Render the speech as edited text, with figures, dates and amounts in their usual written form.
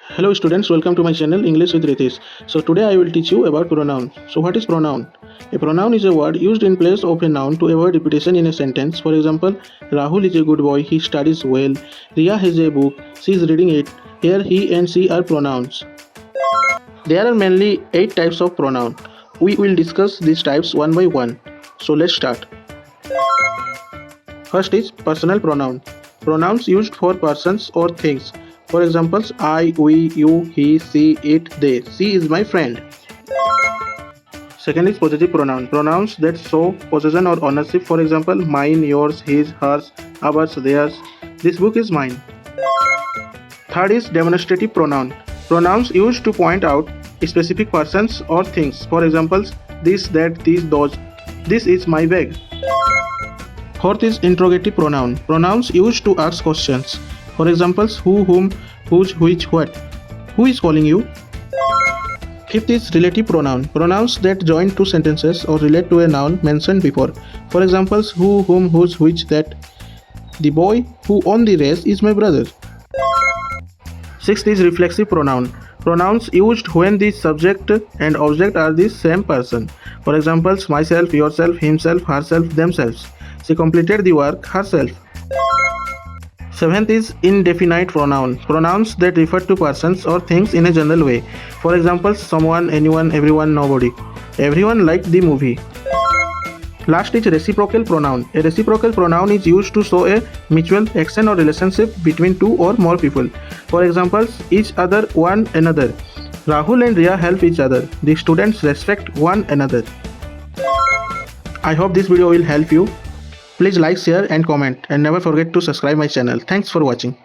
Hello students, welcome to my channel English with Ritesh. So today I will teach you about pronoun. So what is pronoun? A pronoun is a word used in place of a noun to avoid repetition in a sentence. For example, Rahul is a good boy, he studies well. Riya has a book, she is reading it. Here he and she are pronouns. There are mainly 8 types of pronoun. We will discuss these types one by one. So let's start. First is personal pronoun. Pronouns used for persons or things. For examples, I, we, you, he, she, it, they. She is my friend. Second is possessive pronoun. Pronouns that show possession or ownership. For example, mine, yours, his, hers, ours, theirs. This book is mine. Third is demonstrative pronoun. Pronouns used to point out specific persons or things. For examples, this, that, these, those. This is my bag. Fourth is interrogative pronoun. Pronouns used to ask questions. For examples, who, whom, whose, which, what. Who is calling you? Fifth is relative pronoun. Pronouns that join two sentences or relate to a noun mentioned before. For examples, who, whom, whose, which, that. The boy who won the race is my brother. Sixth is reflexive pronoun. Pronouns used when the subject and object are the same person. For examples, myself, yourself, himself, herself, themselves. She completed the work herself. Seventh is indefinite pronoun. Pronouns that refer to persons or things in a general way. For example, someone, anyone, everyone, nobody. Everyone liked the movie. Last is reciprocal pronoun. A reciprocal pronoun is used to show a mutual action or relationship between two or more people. For example, each other, one another. Rahul and Riya help each other. The students respect one another. I hope this video will help you. Please like, share and comment, and never forget to subscribe my channel. Thanks for watching.